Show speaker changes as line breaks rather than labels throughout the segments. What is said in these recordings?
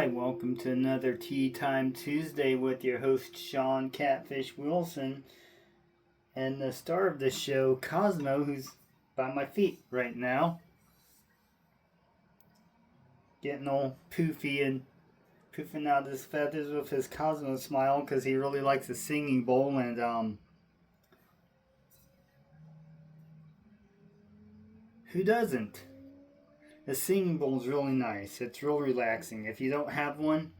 Hi, welcome to another Tea Time Tuesday with your host Sean Catfish Wilson and the star of the show, Cosmo, who's by my feet right now. Getting all poofy and poofing out his feathers with his Cosmo smile because he really likes a singing bowl and who doesn't? A singing bowl is really nice. It's real relaxing. If you don't have one,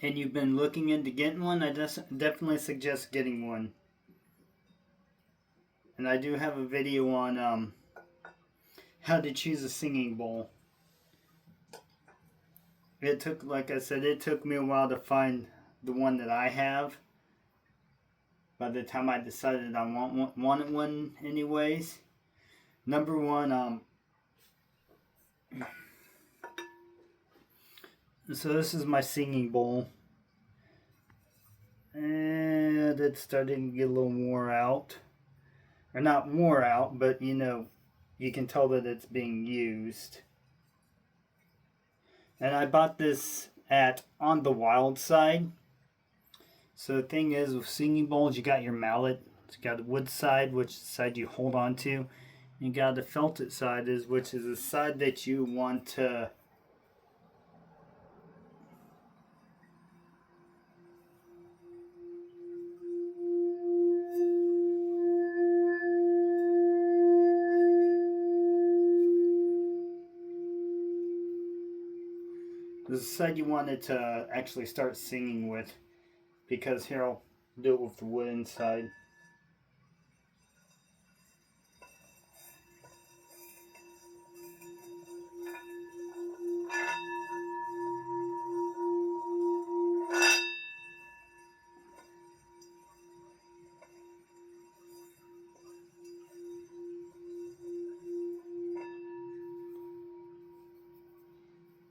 and you've been looking into getting one, I definitely suggest getting one. And I do have a video on how to choose a singing bowl. It took, like I said, it took me a while to find the one that I have. By the time I decided I wanted one anyways. Number one, so this is my singing bowl. And it's starting to get a little wore out. Or not wore out, but you can tell that it's being used. And I bought this at On the Wild Side. So the thing is, with singing bowls, you got your mallet. You got the wood side, which side you hold on to. You got the felted side, which is the side that you want to actually start singing with, because here I'll do it with the wood inside.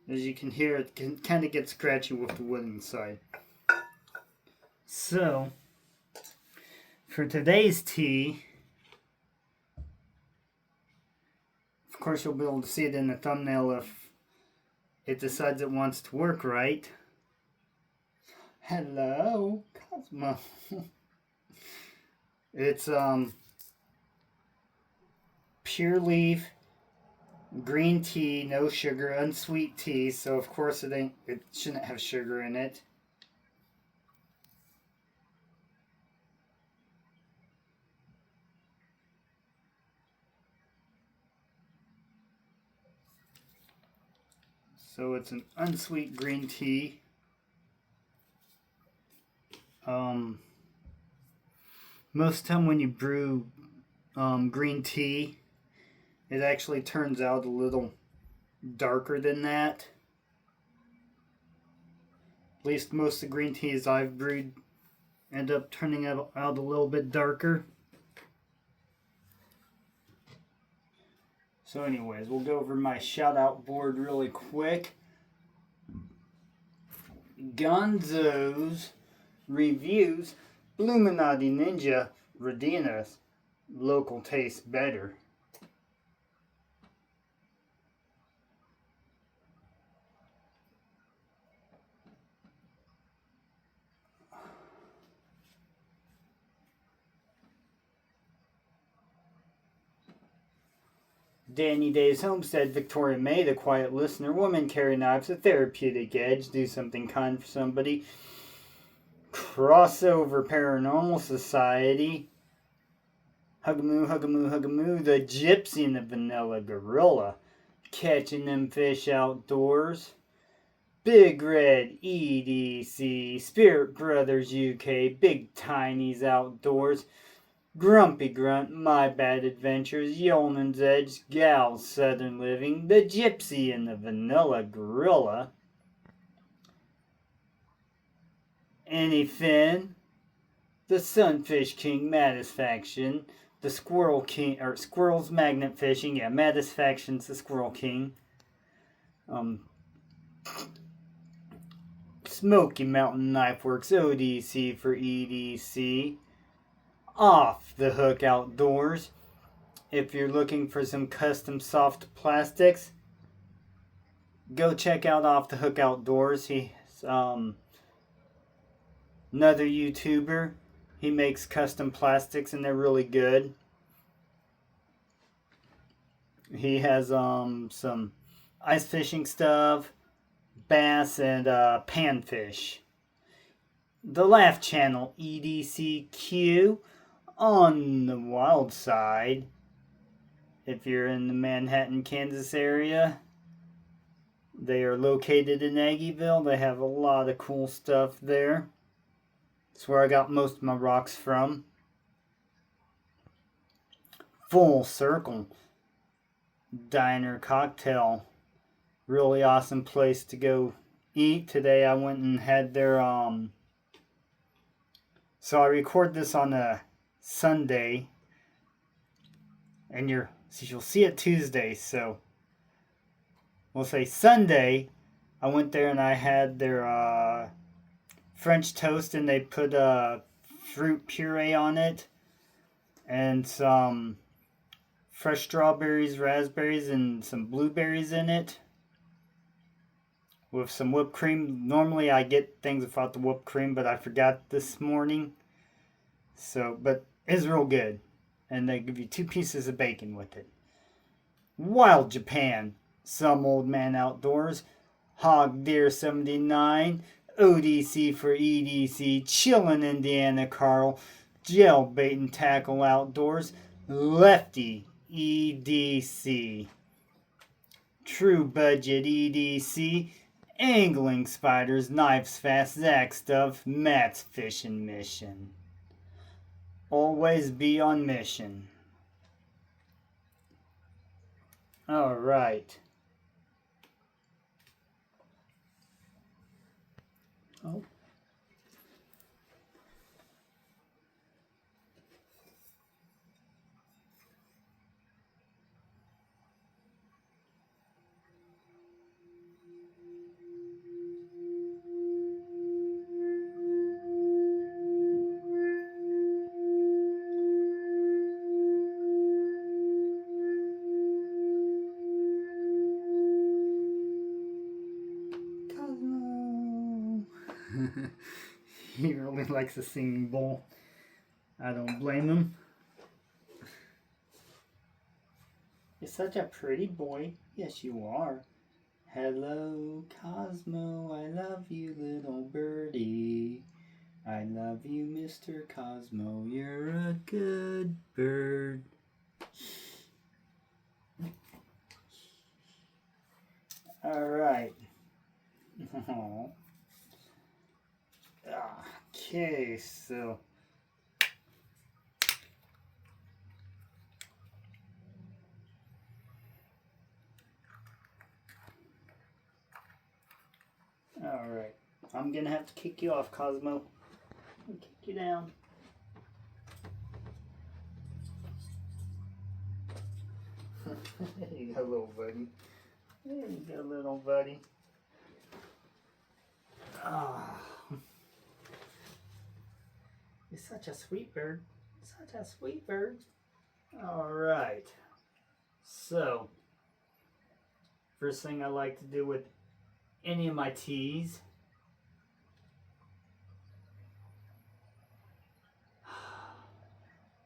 As you can hear, it can kind of get scratchy with the wood inside. So, for today's tea, of course you'll be able to see it in the thumbnail if it decides it wants to work right. Hello, Cosmo. It's pure leaf green tea, no sugar, unsweet tea, so of course it shouldn't have sugar in it. So it's an unsweet green tea. Most time when you brew green tea, it actually turns out a little darker than that. At least most of the green teas I've brewed end up turning out a little bit darker. So anyways, we'll go over my shout out board really quick. Gonzo's reviews Illuminati Ninja Radinas. Local tastes better. Danny Day's Homestead, Victoria May, the quiet listener, woman carry knives, a therapeutic edge, do something kind for somebody. Crossover Paranormal Society, Hugamoo, Hugamoo, Hugamoo, the Gypsy and the Vanilla Gorilla, Catching Them Fish Outdoors, Big Red EDC, Spirit Brothers UK, Big Tiny's Outdoors, Grumpy Grunt, My Bad Adventures, Yeoman's Edge, Gal's Southern Living, the Gypsy and the Vanilla Gorilla, Annie Finn, the Sunfish King, Matisfaction, the Squirrel King, or Squirrel's Magnet Fishing, yeah, Matisfaction's the Squirrel King, Smoky Mountain Knife Works, ODC for EDC, Off the Hook Outdoors. If you're looking for some custom soft plastics, Go check out Off the Hook Outdoors. He's another YouTuber. He makes custom plastics and they're really good. He has some ice fishing stuff, bass, and panfish. The Laugh Channel, EDCQ, on the wild side. If you're in the Manhattan, Kansas area, they are located in Aggieville. They have a lot of cool stuff there. That's where I got most of my rocks from. Full Circle Diner Cocktail. Really awesome place to go eat. Today I went and had their so I record this on a Sunday and you'll see it Tuesday, so we'll say Sunday I went there and I had their French toast and they put fruit puree on it and some fresh strawberries, raspberries, and some blueberries in it with some whipped cream. Normally I get things without the whipped cream, but I forgot this morning. So, but it's real good. And they give you 2 pieces of bacon with it. Wild Japan, Some Old Man Outdoors, Hog Deer 79, ODC for EDC, Chillin' Indiana Carl, Jailbait and Tackle Outdoors, Lefty EDC, True Budget EDC, Angling Spiders, Knives Fast, Zach Stuff, Matt's Fishing Mission. Always be on mission. Alright. Oh. Cosmo. He really likes a singing bowl. I don't blame him. You're such a pretty boy. Yes, you are. Hello, Cosmo. I love you, little birdie. I love you, Mr. Cosmo. You're a good bird. Alright. Okay, so alright. I'm gonna have to kick you off, Cosmo. I'll kick you down. There you go, little buddy. There you go, little buddy. Ah. You're such a sweet bird. Such a sweet bird. Alright. So, first thing I like to do with any of my teas,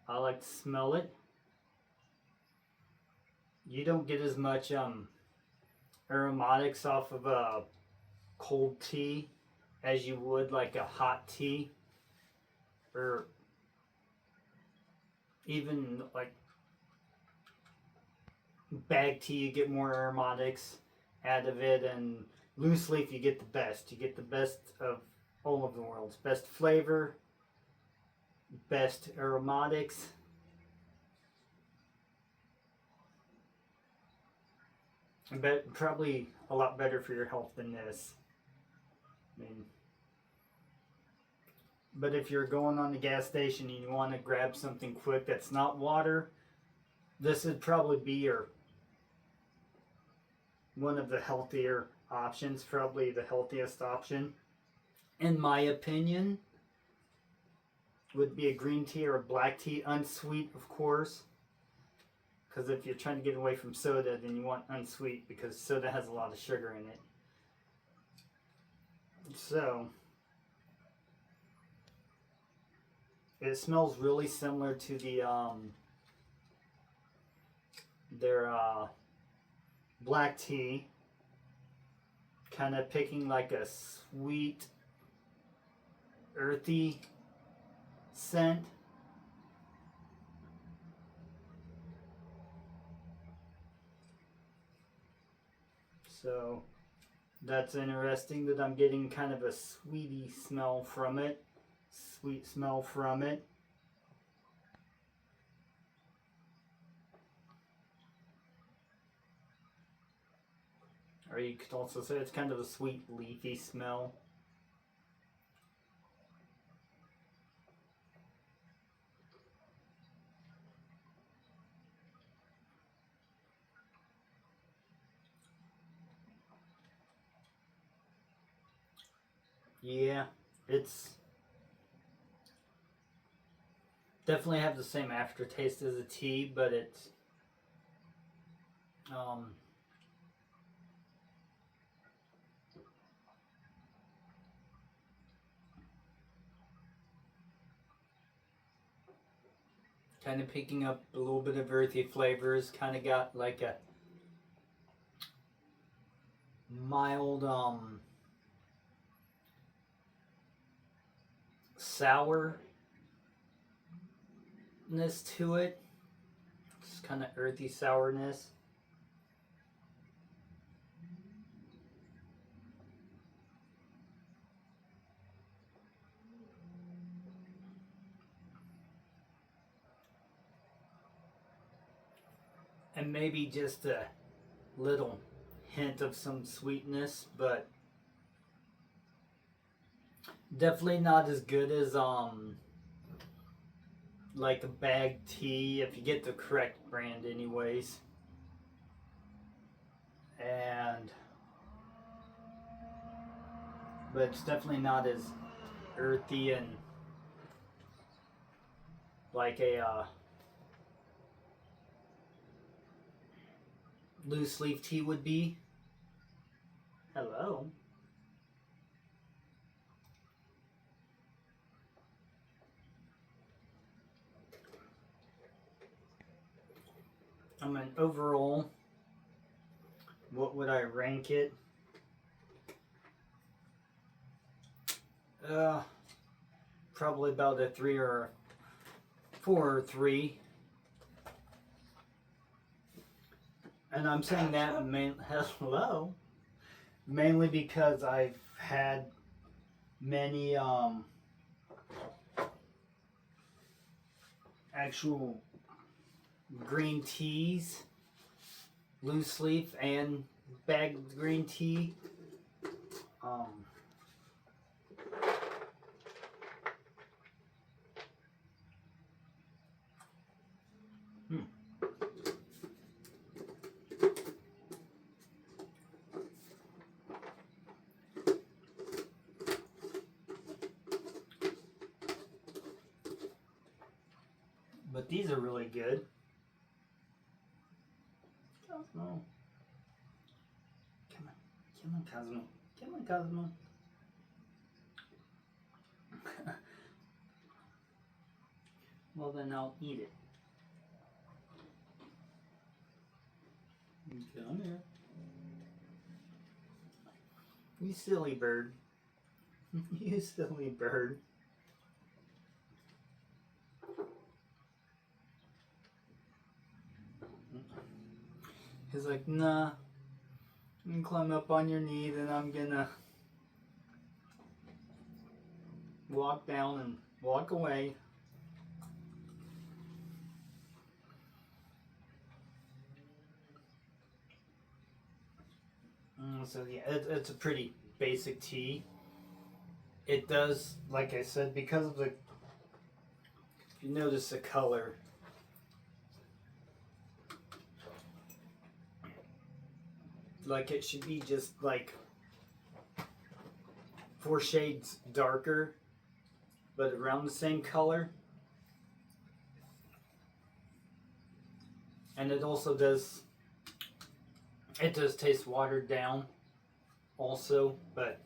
I like to smell it. You don't get as much aromatics off of a cold tea as you would like a hot tea, or even like bag tea. You get more aromatics out of it, and loose leaf you get the best. You get the best of all of the worlds. Best flavor, best aromatics. But probably a lot better for your health than this. I mean, but if you're going on the gas station and you want to grab something quick that's not water, this would probably be one of the healthier options, probably the healthiest option, in my opinion, would be a green tea or a black tea, unsweet, of course, Because if you're trying to get away from soda, then you want unsweet because soda has a lot of sugar in it. So, it smells really similar to their black tea. Kind of picking like a sweet, earthy scent. So that's interesting that I'm getting kind of a sweety smell from it. Sweet smell from it. Or you could also say it's kind of a sweet leafy smell. Yeah, it's definitely have the same aftertaste as a tea, but it's kind of picking up a little bit of earthy flavors. Kind of got like a mild sourness to it. Just kind of earthy sourness. And maybe just a little hint of some sweetness, but definitely not as good as like a bag tea if you get the correct brand anyways. And but it's definitely not as earthy and like a loose leaf tea would be. Hello. I mean, overall, what would I rank it? Probably about a 3 or 4 or 3. And I'm saying that hello, mainly because I've had many actual green teas, loose leaf and bagged green tea. But these are really good. Cosmo. Come on. Come on, Cosmo. Come on, Cosmo. Well, then I'll eat it. Come here. You silly bird. You silly bird. He's like, nah. I'm gonna climb up on your knee, then I'm gonna walk down and walk away. So yeah, it's a pretty basic tea. It does, like I said, because of the, if you notice the color, like it should be just like 4 shades darker, but around the same color. And it also does, it does taste watered down also, but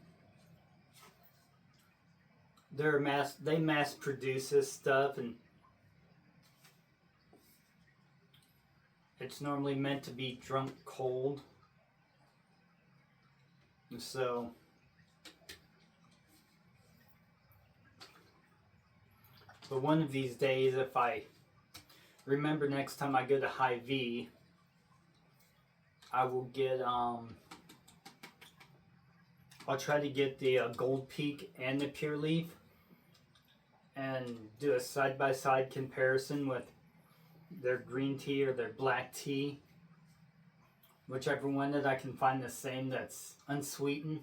they mass produce this stuff, and it's normally meant to be drunk cold. And so but one of these days, if I remember next time I go to Hy-Vee, I will get I'll try to get the Gold Peak and the Pure Leaf and do a side-by-side comparison with their green tea or their black tea, whichever one that I can find the same that's unsweetened.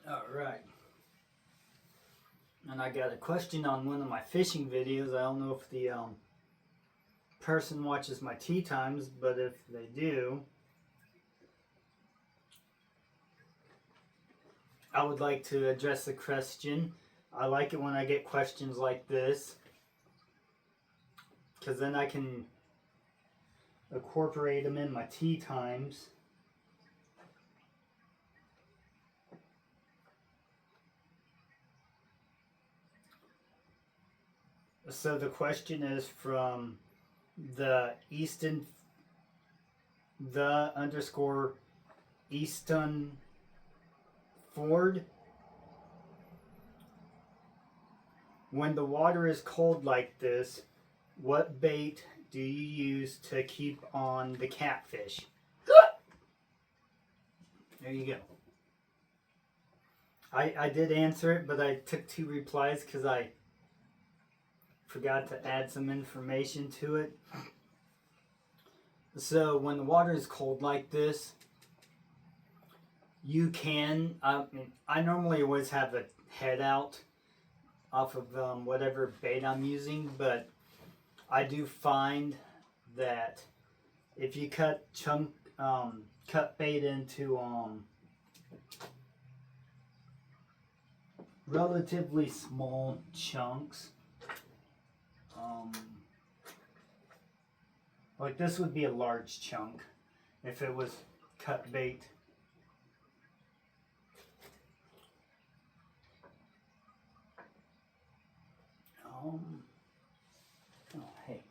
Alright. And I got a question on one of my fishing videos. I don't know if the person watches my tea times, but if they do, I would like to address the question. I like it when I get questions like this, because then I can incorporate them in my tea times. So the question is from the Easton Ford. When the water is cold like this, what bait do you use to keep on the catfish? There you go. I did answer it, but I took 2 replies because I forgot to add some information to it. So when the water is cold like this, you can, I normally always have a head out off of whatever bait I'm using, but I do find that if you cut bait into relatively small chunks, like this would be a large chunk if it was cut bait. Oh, hey.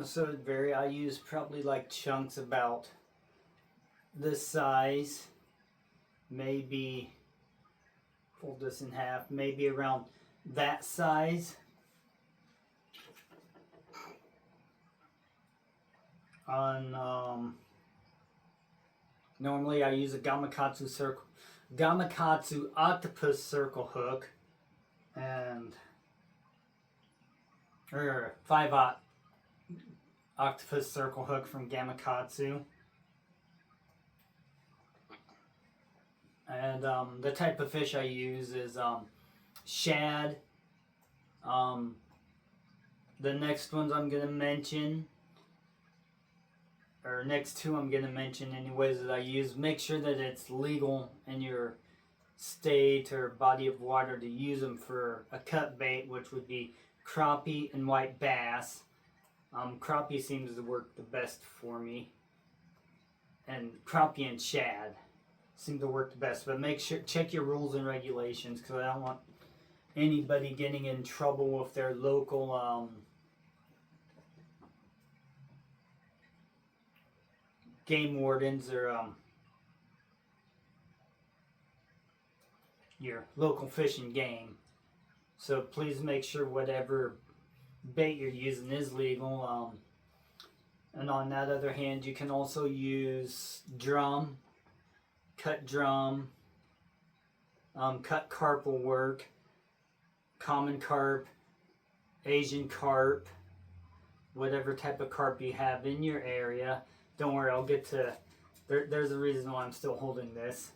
So it vary. I use probably like chunks about this size, maybe fold this in half, maybe around that size. On normally I use a Gamakatsu octopus circle hook, and 5/0 octopus circle hook from Gamakatsu. And the type of fish I use is shad. The next ones I'm going to mention, or next 2 I'm going to mention anyways that I use, make sure that it's legal in your state or body of water to use them for a cut bait, which would be crappie and white bass. Crappie seems to work the best for me, and crappie and shad seem to work the best. But make sure, check your rules and regulations, because I don't want anybody getting in trouble with their local game wardens or your local fish and game. So please make sure whatever bait you're using is legal. And on that other hand, you can also use drum, cut drum, cut carp will work, common carp, Asian carp, whatever type of carp you have in your area. Don't worry, I'll get to, there's a reason why I'm still holding this.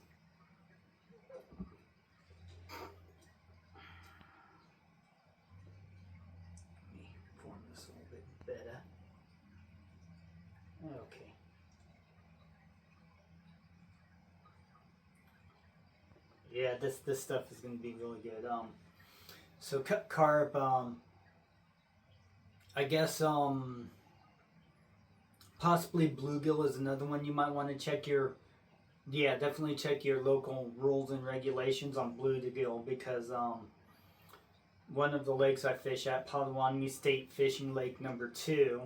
Yeah, this stuff is gonna be really good. So carp. I guess possibly bluegill is another one you might want to check your. Yeah, definitely check your local rules and regulations on bluegill because one of the lakes I fish at, Potawatomi State Fishing Lake Number 2.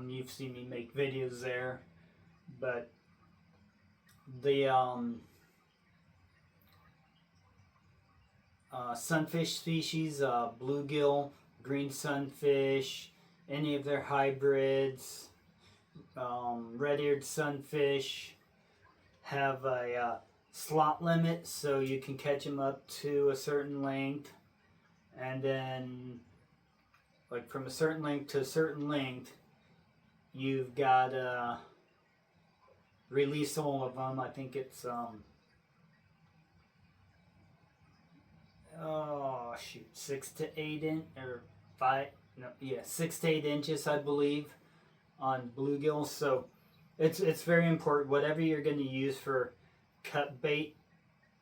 You've seen me make videos there, but the sunfish species, bluegill, green sunfish, any of their hybrids, red-eared sunfish have a slot limit, so you can catch them up to a certain length, and then like from a certain length to a certain length, you've got to release all of them. I think it's oh shoot, 6 to 8 inch or 5. No, yeah, 6 to 8 inches, I believe, on bluegill. So it's very important. Whatever you're going to use for cut bait,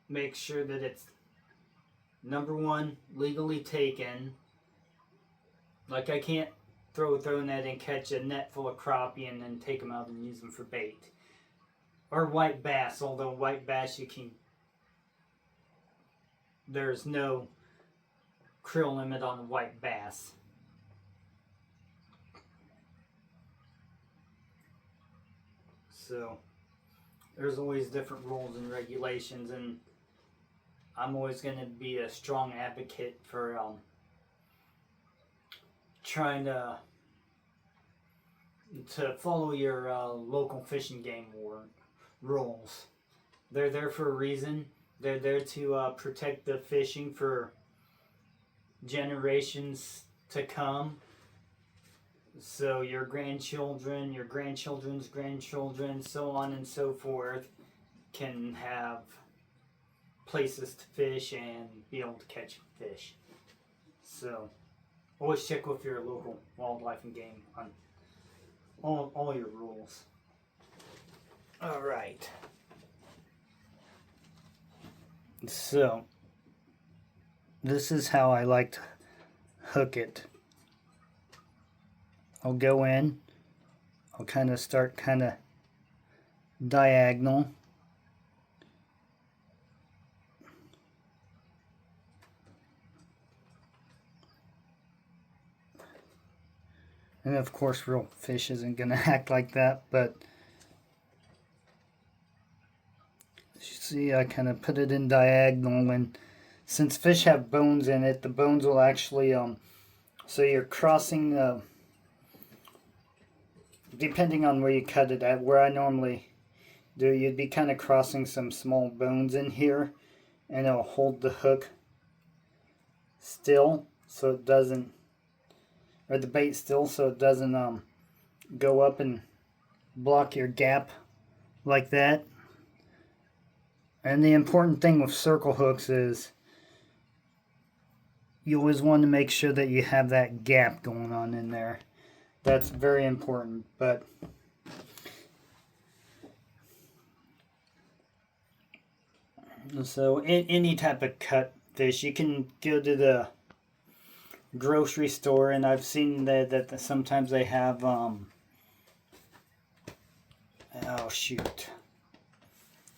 make sure that it's number one, legally taken. Like I can't throw a throw net and catch a net full of crappie and then take them out and use them for bait. Or white bass, although white bass you can. There's no krill limit on white bass. So there's always different rules and regulations, and I'm always going to be a strong advocate for trying to follow your local fish and game warden rules. They're there for a reason. They're there to protect the fishing for generations to come. So your grandchildren, your grandchildren's grandchildren, so on and so forth, can have places to fish and be able to catch fish. So always check with your local wildlife and game on all your rules. All right. So this is how I like to hook it. I'll go in, I'll kind of start diagonal. And of course real fish isn't going to act like that, but as you see I kind of put it in diagonal, and since fish have bones in it, the bones will actually, so you're crossing the, depending on where you cut it at, where I normally do, you'd be kind of crossing some small bones in here, and it'll hold the hook still so it doesn't, or the bait still so it doesn't go up and block your gap like that. And the important thing with circle hooks is you always want to make sure that you have that gap going on in there. That's very important. But so any type of cut fish, you can go to the grocery store, and I've seen that sometimes they have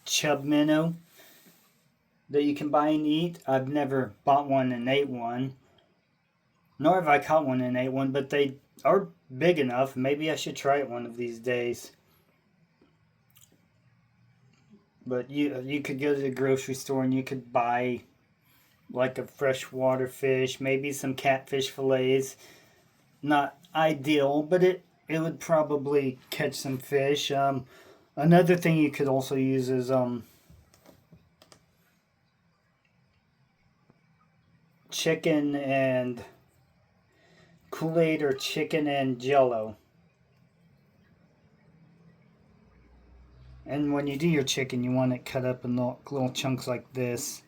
chub minnow that you can buy and eat. I've never bought one and ate one, nor have I caught one and ate one, but they are big enough. Maybe I should try it one of these days. But you could go to the grocery store and you could buy like a freshwater fish, maybe some catfish fillets. Not ideal, but it would probably catch some fish. Another thing you could also use is chicken and Kool-Aid, or chicken and Jello. And when you do your chicken, you want it cut up in little chunks like this.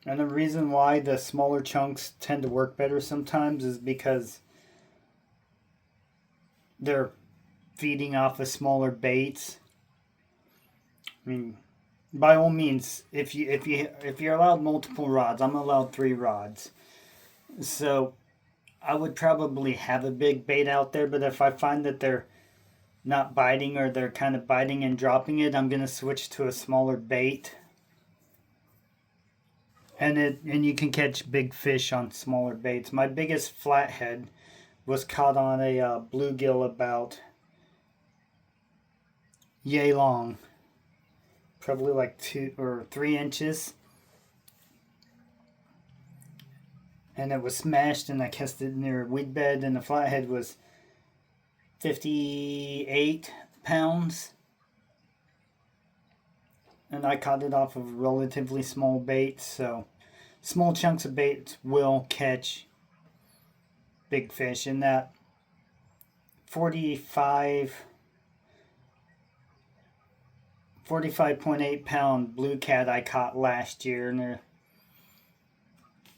And the reason why the smaller chunks tend to work better sometimes is because they're feeding off of smaller baits, I mean, by all means, if you're allowed multiple rods, I'm allowed 3 rods. So I would probably have a big bait out there, but if I find that they're not biting or they're kind of biting and dropping it, I'm going to switch to a smaller bait. And you can catch big fish on smaller baits. My biggest flathead was caught on a bluegill about yay long, probably like 2 or 3 inches, and it was smashed, and I cast it near a weed bed, and the flathead was 58 pounds, and I caught it off of relatively small bait. So small chunks of bait will catch big fish. In that 45.8 pound blue cat I caught last year, and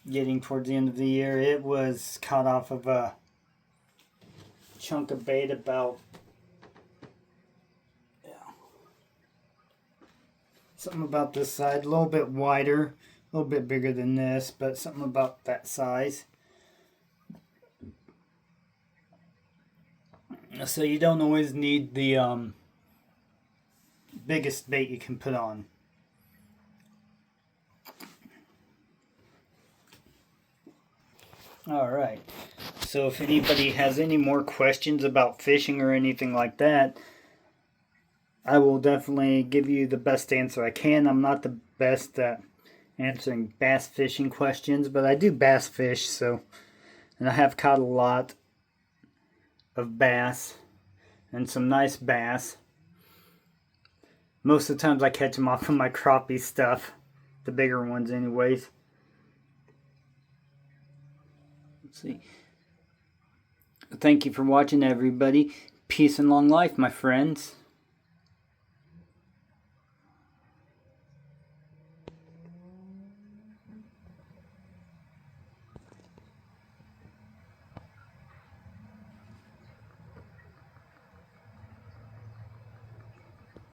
getting towards the end of the year, it was caught off of a chunk of bait about something about this side, a little bit wider, a little bit bigger than this, but something about that size. So you don't always need the biggest bait you can put on. Alright, so if anybody has any more questions about fishing or anything like that, I will definitely give you the best answer I can. I'm not the best at answering bass fishing questions, but I do bass fish, and I have caught a lot of bass and some nice bass. Most of the times I catch them off of my crappie stuff, the bigger ones anyways. Let's see. Thank you for watching, everybody. Peace and long life, my friends.